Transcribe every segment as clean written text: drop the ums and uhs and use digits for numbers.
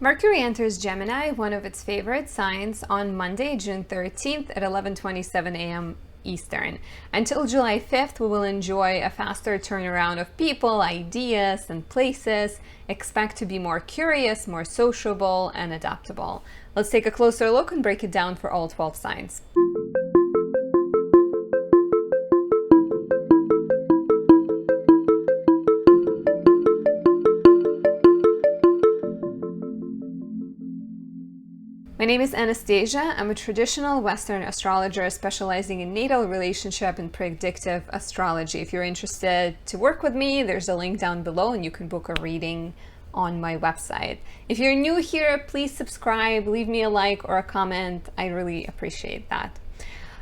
Mercury enters Gemini, one of its favorite signs, on Monday, June 13th at 11:27 a.m. Eastern. Until July 5th, we will enjoy a faster turnaround of people, ideas, and places. Expect to be more curious, more sociable, and adaptable. Let's take a closer look and break it down for all 12 signs. My name is Anastasia. I'm a traditional Western astrologer specializing in natal, relationship, and predictive astrology. If you're interested to work with me, there's a link down below and you can book a reading on my website. If you're new here, please subscribe, leave me a like or a comment. I really appreciate that.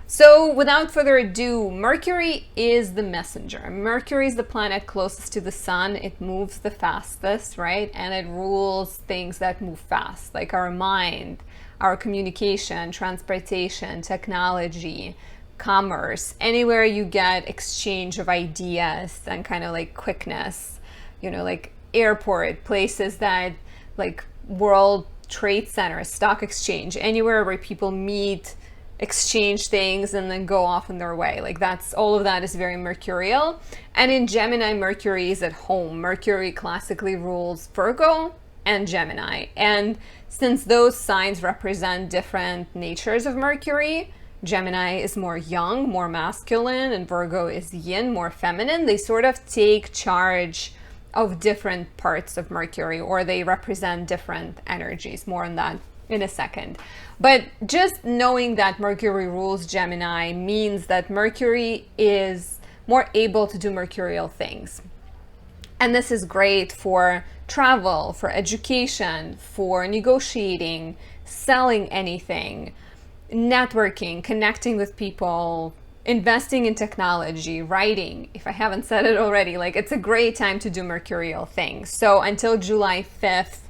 So without further ado, Mercury is the messenger. Mercury is the planet closest to the sun. It moves the fastest, right? And it rules things that move fast, like our mind, our communication, transportation, technology, commerce, anywhere you get exchange of ideas and kind of like quickness, you know, like airport, places that like World Trade Center, stock exchange, anywhere where people meet, exchange things and then go off on their way. Like that's, all of that is very mercurial. And in Gemini, Mercury is at home. Mercury classically rules Virgo and Gemini. And since those signs represent different natures of Mercury, Gemini is more young, more masculine, and Virgo is yin, more feminine. They sort of take charge of different parts of Mercury, or they represent different energies. More on that in a second. But just knowing that Mercury rules Gemini means that Mercury is more able to do mercurial things. And this is great for travel, for education, for negotiating, selling anything, networking, connecting with people, investing in technology, writing. If I haven't said it already, like it's a great time to do mercurial things. So until July 5th,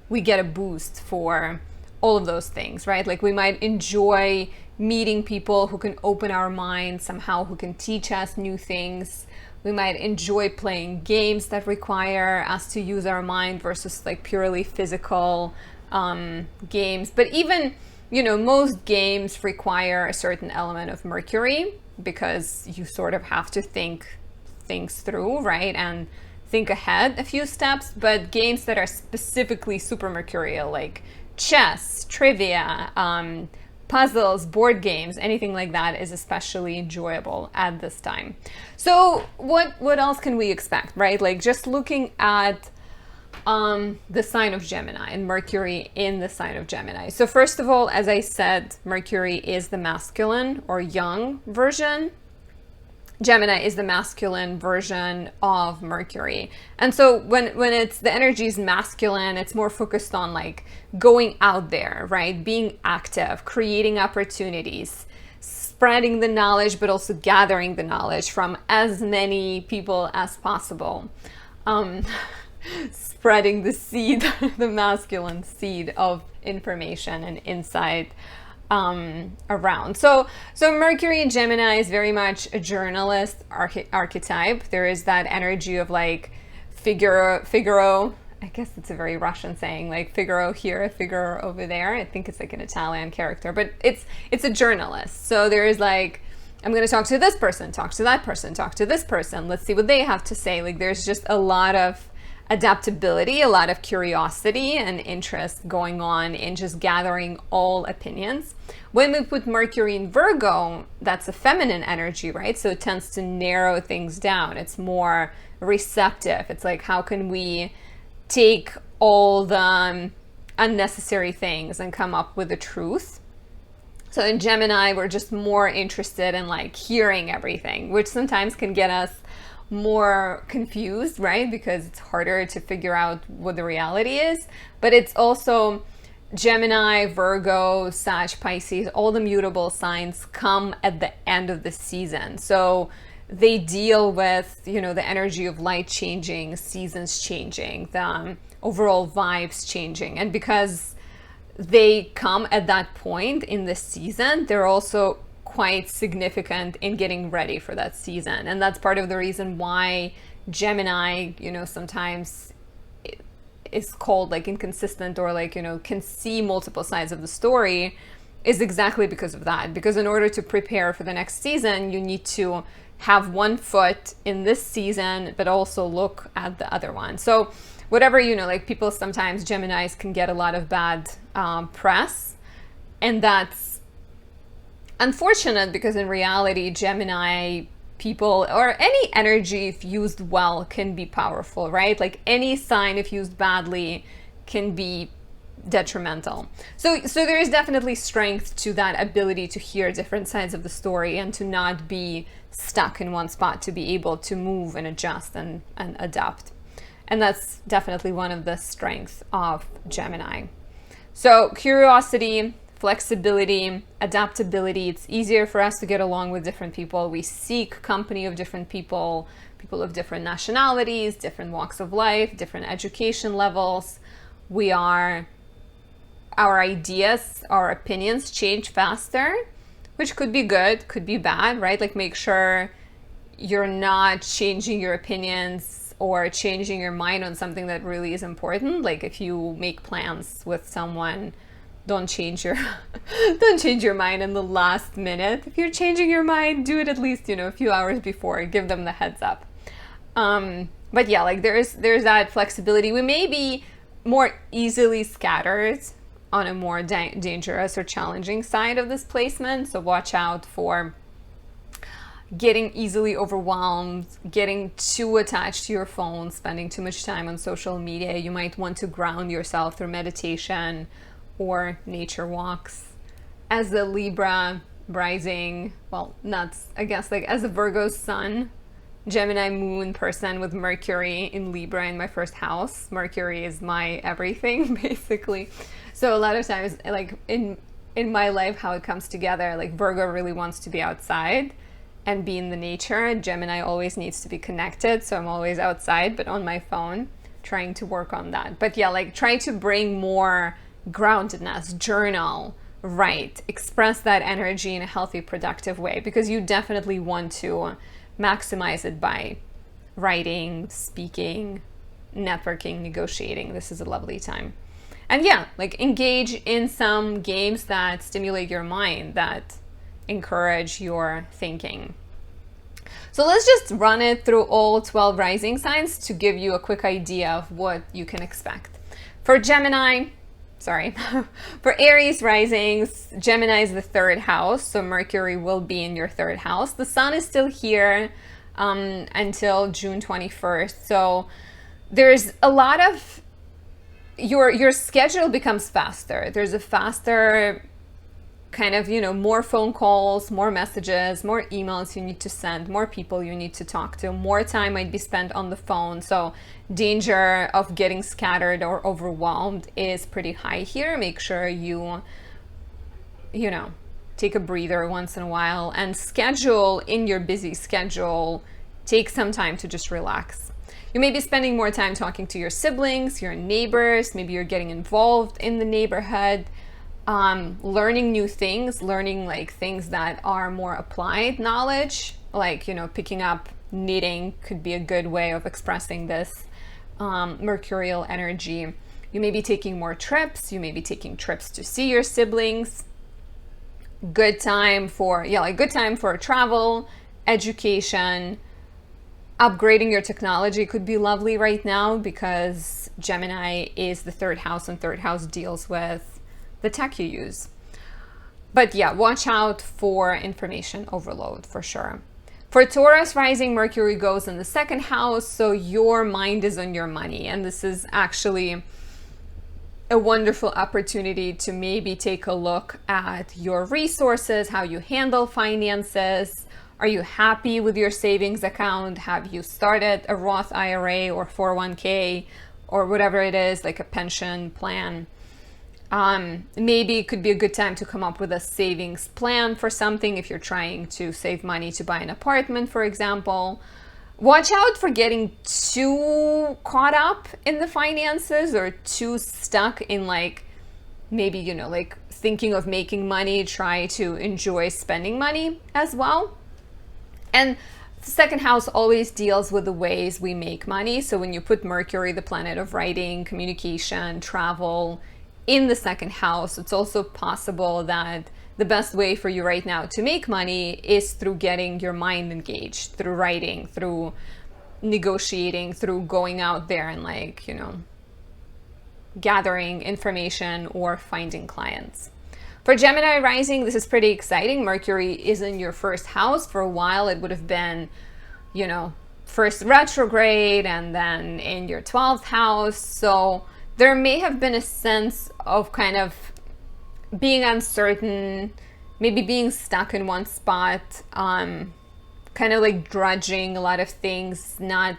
we get a boost for all of those things, right? Like we might enjoy meeting people who can open our minds somehow, who can teach us new things. We might enjoy playing games that require us to use our mind versus like purely physical games. But even, you know, most games require a certain element of Mercury because you sort of have to think things through, right? And think ahead a few steps. But games that are specifically super mercurial, like chess, trivia, puzzles, board games, anything like that is especially enjoyable at this time. So what else can we expect, right? Like just looking at the sign of Gemini and Mercury in the sign of Gemini. So first of all, as I said, Mercury is the masculine or young version. Gemini is the masculine version of Mercury. And so when it's the energy is masculine, it's more focused on like going out there, right? Being active, creating opportunities, spreading the knowledge, but also gathering the knowledge from as many people as possible. Spreading the seed, the masculine seed of information and insight around. So Mercury in Gemini is very much a journalist archetype. There is that energy of like Figaro. I guess it's a very Russian saying, like Figaro here, Figaro over there. I think it's like an Italian character, but it's a journalist. So there is like, I'm going to talk to this person, talk to that person, talk to this person. Let's see what they have to say. Like there's just a lot of adaptability, a lot of curiosity and interest going on in just gathering all opinions. When we put Mercury in Virgo, that's a feminine energy, right? So it tends to narrow things down. It's more receptive. It's like, how can we take all the unnecessary things and come up with the truth? So in Gemini, we're just more interested in like hearing everything, which sometimes can get us more confused, right? Because it's harder to figure out what the reality is. But it's also Gemini, Virgo, Sag, Pisces, all the mutable signs come at the end of the season. So they deal with, you know, the energy of light changing, seasons changing, the overall vibes changing. And because they come at that point in the season, they're also quite significant in getting ready for that season. And that's part of the reason why Gemini, you know, sometimes is called like inconsistent, or like, you know, can see multiple sides of the story, is exactly because of that. Because in order to prepare for the next season, you need to have one foot in this season, but also look at the other one. So whatever, you know, like people sometimes, Geminis can get a lot of bad press, and that's unfortunate, because in reality, Gemini people, or any energy, if used well, can be powerful, right? Like any sign, if used badly, can be detrimental. So there is definitely strength to that ability to hear different sides of the story and to not be stuck in one spot, to be able to move and adjust and adapt. And that's definitely one of the strengths of Gemini. So curiosity, flexibility, adaptability. It's easier for us to get along with different people. We seek company of different people, people of different nationalities, different walks of life, different education levels. Our ideas, our opinions change faster, which could be good, could be bad, right? Like make sure you're not changing your opinions or changing your mind on something that really is important. Like if you make plans with someone, don't change your mind in the last minute. If you're changing your mind, do it at least, you know, a few hours before. Give them the heads up. But yeah, like there's that flexibility. We may be more easily scattered on a more dangerous or challenging side of this placement. So watch out for getting easily overwhelmed, getting too attached to your phone, spending too much time on social media. You might want to ground yourself through meditation or nature walks. As a Libra rising, well, nuts, I guess, like as a Virgo sun, Gemini moon person with Mercury in Libra in my first house. Mercury is my everything, basically. So a lot of times, like in my life, how it comes together, like Virgo really wants to be outside and be in the nature. Gemini always needs to be connected, so I'm always outside, but on my phone, trying to work on that. But yeah, like try to bring more groundedness, journal, write, express that energy in a healthy, productive way, because you definitely want to maximize it by writing, speaking, networking, negotiating. This is a lovely time. And yeah, like engage in some games that stimulate your mind, that encourage your thinking. So let's just run it through all 12 rising signs to give you a quick idea of what you can expect. For Aries risings, Gemini is the third house, so Mercury will be in your third house. The sun is still here until June 21st. So there's a lot of, your schedule becomes faster. There's a faster kind of, you know, more phone calls, more messages, more emails you need to send, more people you need to talk to, more time might be spent on the phone. So danger of getting scattered or overwhelmed is pretty high here. Make sure you know, take a breather once in a while and schedule in your busy schedule, take some time to just relax. You may be spending more time talking to your siblings, your neighbors, maybe you're getting involved in the neighborhood, learning new things, learning like things that are more applied knowledge, like, you know, picking up knitting could be a good way of expressing this mercurial energy. You may be taking more trips, you may be taking trips to see your siblings. Good time for travel, education. Upgrading your technology could be lovely right now, because Gemini is the third house, and third house deals with the tech you use. But yeah, watch out for information overload for sure. For Taurus rising, Mercury goes in the second house, so your mind is on your money, and this is actually a wonderful opportunity to maybe take a look at your resources, how you handle finances. Are you happy with your savings account? Have you started a Roth IRA or 401k or whatever it is, like a pension plan? Maybe it could be a good time to come up with a savings plan for something if you're trying to save money to buy an apartment, for example. Watch out for getting too caught up in the finances or too stuck in like, maybe, you know, like thinking of making money. Try to enjoy spending money as well. And The second house always deals with the ways we make money. So when you put Mercury, the planet of writing, communication, travel, in the second house, it's also possible that the best way for you right now to make money is through getting your mind engaged, through writing, through negotiating, through going out there and, like, you know, gathering information or finding clients. For Gemini rising, this is pretty exciting. Mercury is in your first house. For a while, it would have been, you know, first retrograde and then in your 12th house. So there may have been a sense of kind of being uncertain, maybe being stuck in one spot, kind of like drudging a lot of things, not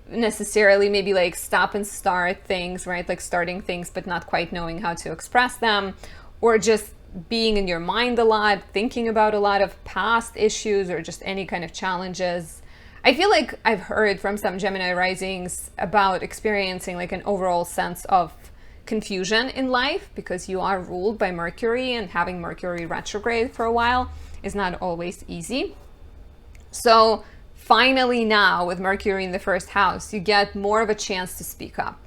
necessarily maybe like stop and start things, right? Like starting things, but not quite knowing how to express them, or just being in your mind a lot, thinking about a lot of past issues or just any kind of challenges. I feel like I've heard from some Gemini risings about experiencing like an overall sense of confusion in life because you are ruled by Mercury, and having Mercury retrograde for a while is not always easy. So finally now with Mercury in the first house, you get more of a chance to speak up.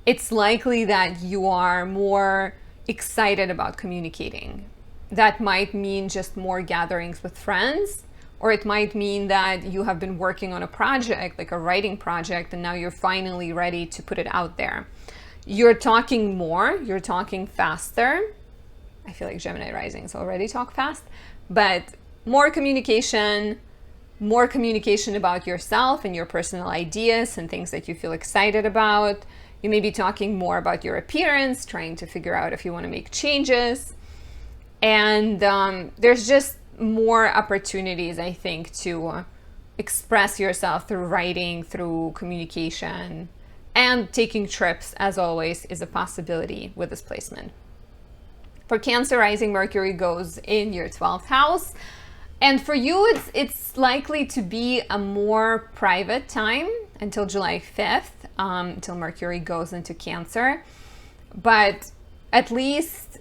It's likely that you are more excited about communicating. That might mean just more gatherings with friends, or it might mean that you have been working on a project, like a writing project, and now you're finally ready to put it out there. You're talking more, you're talking faster. I feel like Gemini risings already talk fast, but more communication about yourself and your personal ideas and things that you feel excited about. You may be talking more about your appearance, trying to figure out if you want to make changes. And there's just more opportunities, I think, to express yourself through writing, through communication, and taking trips, as always, is a possibility with this placement. For Cancer rising, Mercury goes in your 12th house. And for you, it's likely to be a more private time until July 5th, until Mercury goes into Cancer. But at least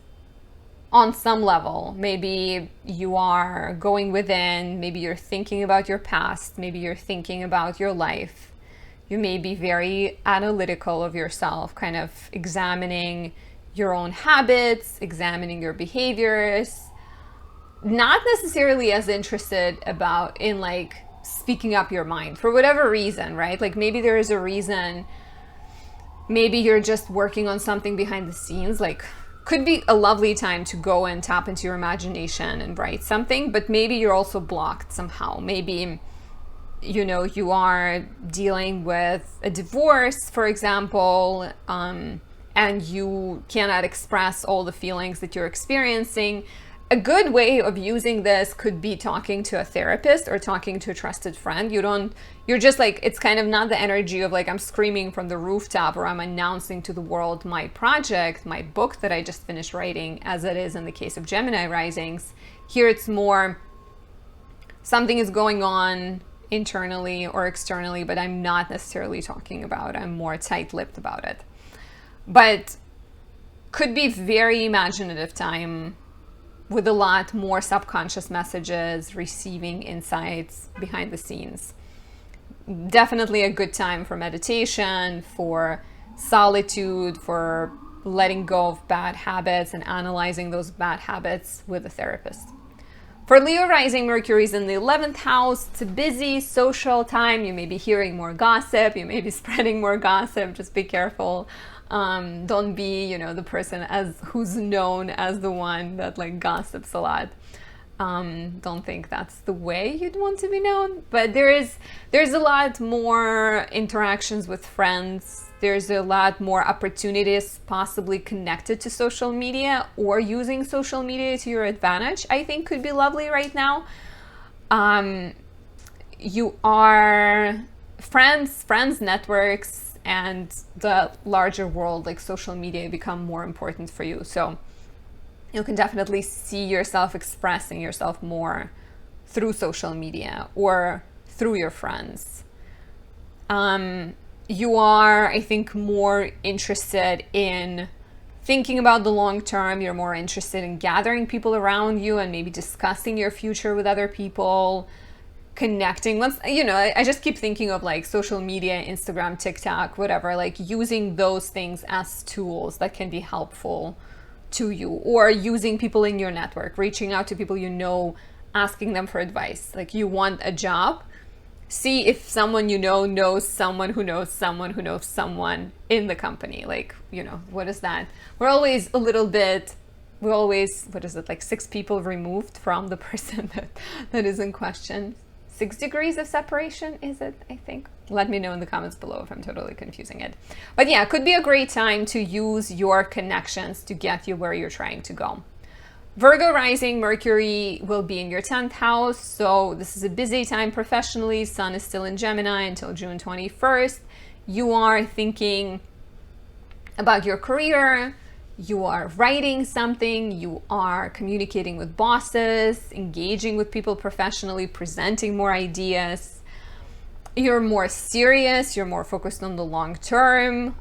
on some level, maybe you are going within, maybe you're thinking about your past, maybe you're thinking about your life. You may be very analytical of yourself, kind of examining your own habits, examining your behaviors, not necessarily as interested in like speaking up your mind for whatever reason, right? Like maybe there is a reason, maybe you're just working on something behind the scenes, like could be a lovely time to go and tap into your imagination and write something, but maybe you're also blocked somehow. Maybe, you know, you are dealing with a divorce, for example, and you cannot express all the feelings that you're experiencing. A good way of using this could be talking to a therapist or talking to a trusted friend. You're just like, it's kind of not the energy of like, I'm screaming from the rooftop or I'm announcing to the world my project, my book that I just finished writing, as it is in the case of Gemini risings. Here it's more, something is going on internally or externally, but I'm not necessarily talking about it. I'm more tight-lipped about it. But could be very imaginative time with a lot more subconscious messages, receiving insights behind the scenes. Definitely a good time for meditation, for solitude, for letting go of bad habits and analyzing those bad habits with a therapist. For Leo rising, Mercury is in the 11th house. It's a busy social time. You may be hearing more gossip. You may be spreading more gossip. Just be careful. Don't be, you know, the person who's known as the one that like gossips a lot. Don't think that's the way you'd want to be known. But there's a lot more interactions with friends. There's a lot more opportunities possibly connected to social media or using social media to your advantage, I think could be lovely right now. You are friends, networks, and the larger world, like social media, become more important for you. So you can definitely see yourself expressing yourself more through social media or through your friends. You are, I think, more interested in thinking about the long term. You're more interested in gathering people around you and maybe discussing your future with other people. connecting. Once, you know, I just keep thinking of like social media, Instagram, TikTok, whatever, like using those things as tools that can be helpful to you, or using people in your network, reaching out to people you know, asking them for advice. Like, you want a job, see if someone you know knows someone who knows someone who knows someone in the company. Like, you know, what is that? We're always a little bit, we're always, what is it, like 6 people removed from the person that is in question. 6 degrees of separation, is it, I think? Let me know in the comments below if I'm totally confusing it. But yeah, it could be a great time to use your connections to get you where you're trying to go. Virgo rising, Mercury will be in your 10th house. So this is a busy time professionally. Sun is still in Gemini until June 21st. You are thinking about your career. You are writing something, you are communicating with bosses, engaging with people professionally, presenting more ideas. You're more serious, you're more focused on the long term.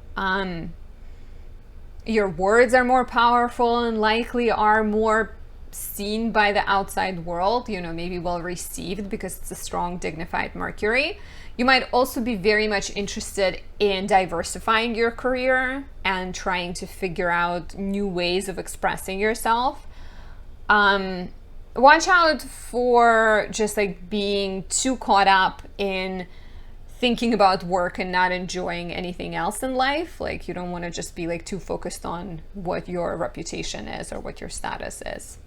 Your words are more powerful and likely are more seen by the outside world, you know, maybe well received because it's a strong, dignified Mercury. You might also be very much interested in diversifying your career and trying to figure out new ways of expressing yourself. Watch out for just like being too caught up in thinking about work and not enjoying anything else in life. Like, you don't want to just be like too focused on what your reputation is or what your status is.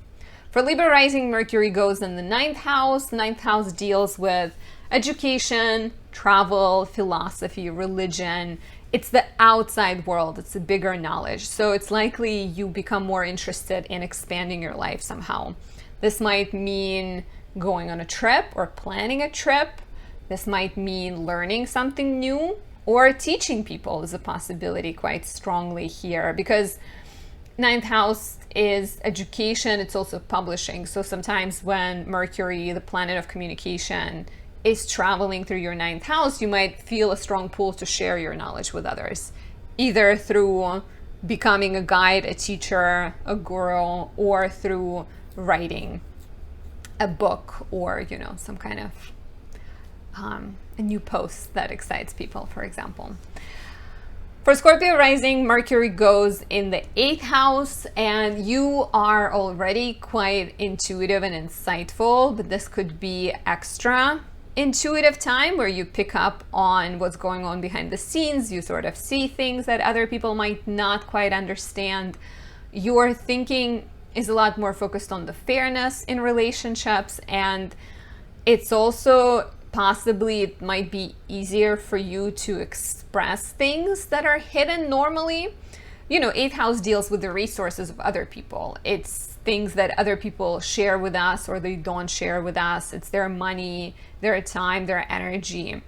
For Libra rising, Mercury goes in the 9th house. 9th house deals with education, travel, philosophy, religion. It's the outside world. It's a bigger knowledge. So it's likely you become more interested in expanding your life somehow. This might mean going on a trip or planning a trip. This might mean learning something new, or teaching people is a possibility quite strongly here, because 9th house is education. It's also publishing. So sometimes when Mercury, the planet of communication, is traveling through your 9th house, you might feel a strong pull to share your knowledge with others, either through becoming a guide, a teacher, a guru, or through writing a book, or, you know, some kind of a new post that excites people, for example. For Scorpio rising, Mercury goes in the 8th house, and you are already quite intuitive and insightful, but this could be extra intuitive time where you pick up on what's going on behind the scenes. You sort of see things that other people might not quite understand. Your thinking is a lot more focused on the fairness in relationships, and it's also possibly, it might be easier for you to express things that are hidden normally. You know, 8th house deals with the resources of other people. It's things that other people share with us or they don't share with us. It's their money, their time, their energy.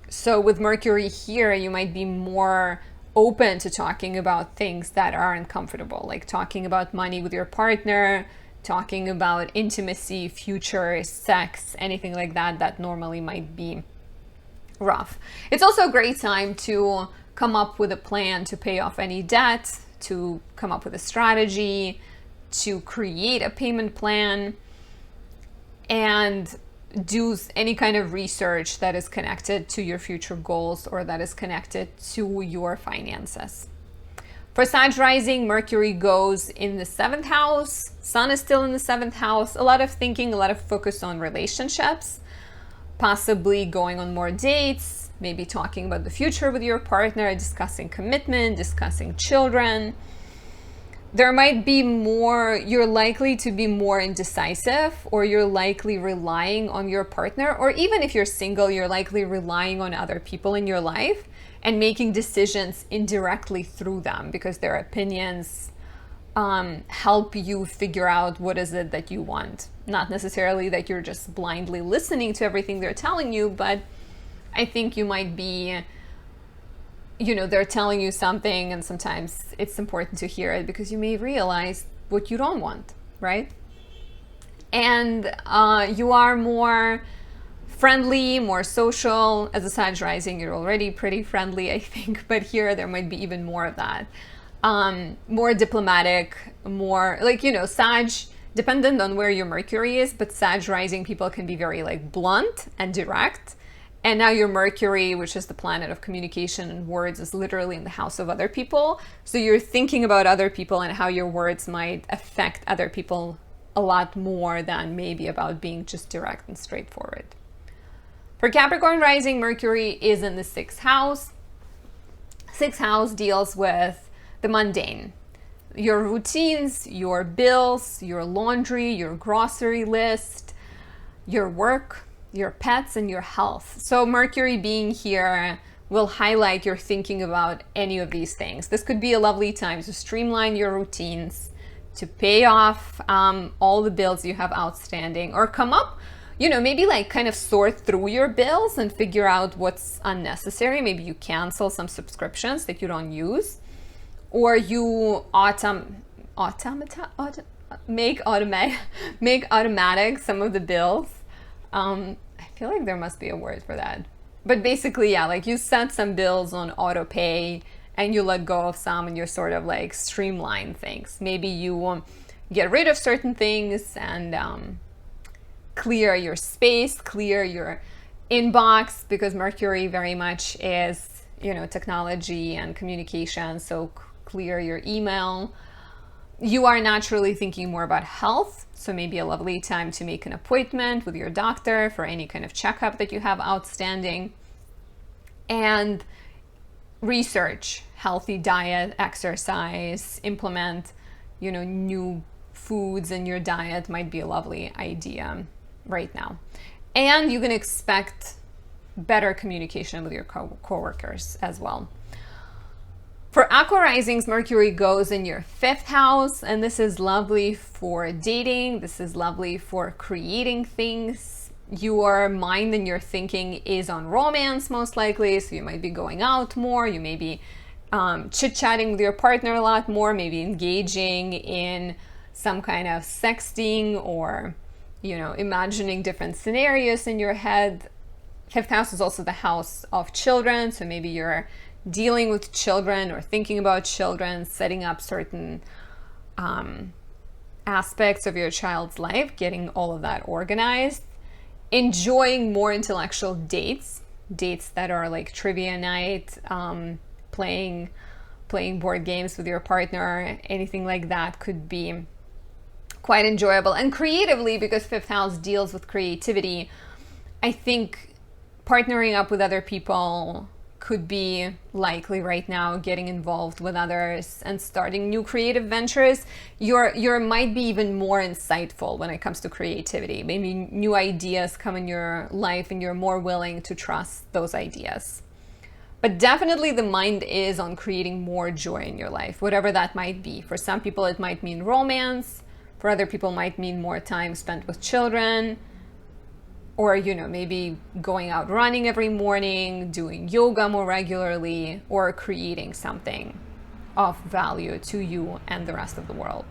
So with Mercury here, you might be more open to talking about things that are uncomfortable, like talking about money with your partner, talking about intimacy, future, sex, anything like that, that normally might be rough. It's also a great time to come up with a plan to pay off any debt, to come up with a strategy, to create a payment plan, and do any kind of research that is connected to your future goals or that is connected to your finances. For Sag rising, Mercury goes in the 7th house. Sun is still in the 7th house. A lot of thinking, a lot of focus on relationships, possibly going on more dates, maybe talking about the future with your partner, discussing commitment, discussing children. There might be more, you're likely to be more indecisive, or you're likely relying on your partner, or even if you're single, you're likely relying on other people in your life and making decisions indirectly through them, because their opinions help you figure out what is it that you want. Not necessarily that you're just blindly listening to everything they're telling you, but I think you might be, you know, they're telling you something and sometimes it's important to hear it because you may realize what you don't want, right? And you are more friendly, more social. As a Sag rising, you're already pretty friendly, I think, but here there might be even more of that. More diplomatic, more like, you know, Sag dependent on where your Mercury is, but Sag rising people can be very like blunt and direct. And now your Mercury, which is the planet of communication and words, is literally in the house of other people. So you're thinking about other people and how your words might affect other people a lot more than maybe about being just direct and straightforward. For Capricorn rising, Mercury is in the 6th house. 6th house deals with the mundane. Your routines, your bills, your laundry, your grocery list, your work, your pets, and your health. So Mercury being here will highlight your thinking about any of these things. This could be a lovely time to streamline your routines, to pay off all the bills you have outstanding, or come up, you know, maybe like kind of sort through your bills and figure out what's unnecessary. Maybe you cancel some subscriptions that you don't use, or you make automatic some of the bills. I feel like there must be a word for that. But basically, yeah, like you set some bills on auto pay and you let go of some, and you're sort of like streamline things. Maybe you get rid of certain things and clear your space, clear your inbox, because Mercury very much is, you know, technology and communication. So clear your email. You are naturally thinking more about health. So maybe a lovely time to make an appointment with your doctor for any kind of checkup that you have outstanding. And research, healthy diet, exercise, implement, you know, new foods in your diet might be a lovely idea right now. And you can expect better communication with your coworkers as well. For Aqua risings, Mercury goes in your 5th house, and this is lovely for dating. This is lovely for creating things. Your mind and your thinking is on romance, most likely, so you might be going out more. You may be chit-chatting with your partner a lot more, maybe engaging in some kind of sexting, or, you know, imagining different scenarios in your head. 5th house is also the house of children, so maybe you're dealing with children or thinking about children, setting up certain aspects of your child's life, getting all of that organized, enjoying more intellectual dates that are like trivia night, playing board games with your partner, anything like that could be quite enjoyable. And creatively, because 5th house deals with creativity, I think partnering up with other people could be likely right now, getting involved with others and starting new creative ventures. You're might be even more insightful when it comes to creativity. Maybe new ideas come in your life and you're more willing to trust those ideas. But definitely the mind is on creating more joy in your life, whatever that might be. For some people, it might mean romance. For other people, it might mean more time spent with children. Or, you know, maybe going out running every morning, doing yoga more regularly, or creating something of value to you and the rest of the world.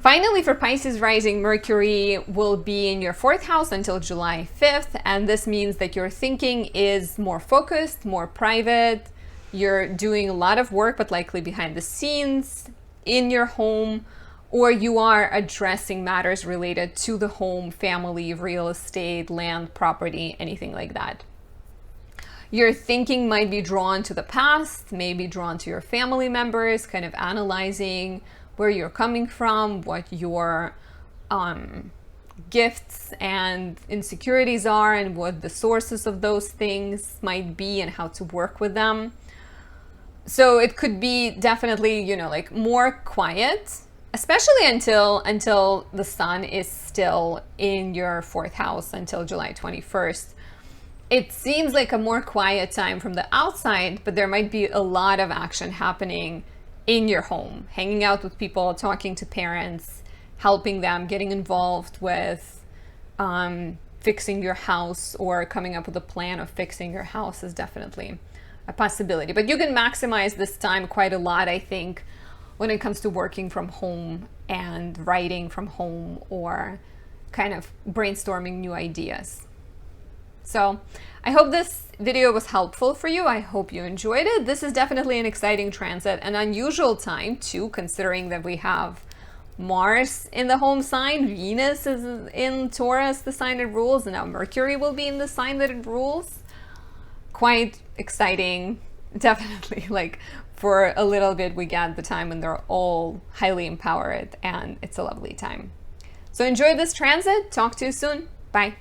Finally, for Pisces rising, Mercury will be in your 4th house until July 5th. And this means that your thinking is more focused, more private. You're doing a lot of work, but likely behind the scenes in your home, or you are addressing matters related to the home, family, real estate, land, property, anything like that. Your thinking might be drawn to the past, maybe drawn to your family members, kind of analyzing where you're coming from, what your gifts and insecurities are, and what the sources of those things might be, and how to work with them. So it could be definitely, you know, like more quiet, especially until the sun is still in your 4th house until July 21st. It seems like a more quiet time from the outside, but there might be a lot of action happening in your home, hanging out with people, talking to parents, helping them, getting involved with fixing your house, or coming up with a plan of fixing your house is definitely a possibility. But you can maximize this time quite a lot, I think, when it comes to working from home and writing from home, or kind of brainstorming new ideas. So I hope this video was helpful for you. I hope you enjoyed it. This is definitely an exciting transit, an unusual time too, considering that we have Mars in the home sign, Venus is in Taurus, the sign it rules, and now Mercury will be in the sign that it rules. Quite exciting, definitely. Like, for a little bit we get the time when they're all highly empowered, and it's a lovely time. So enjoy this transit. Talk to you soon. Bye.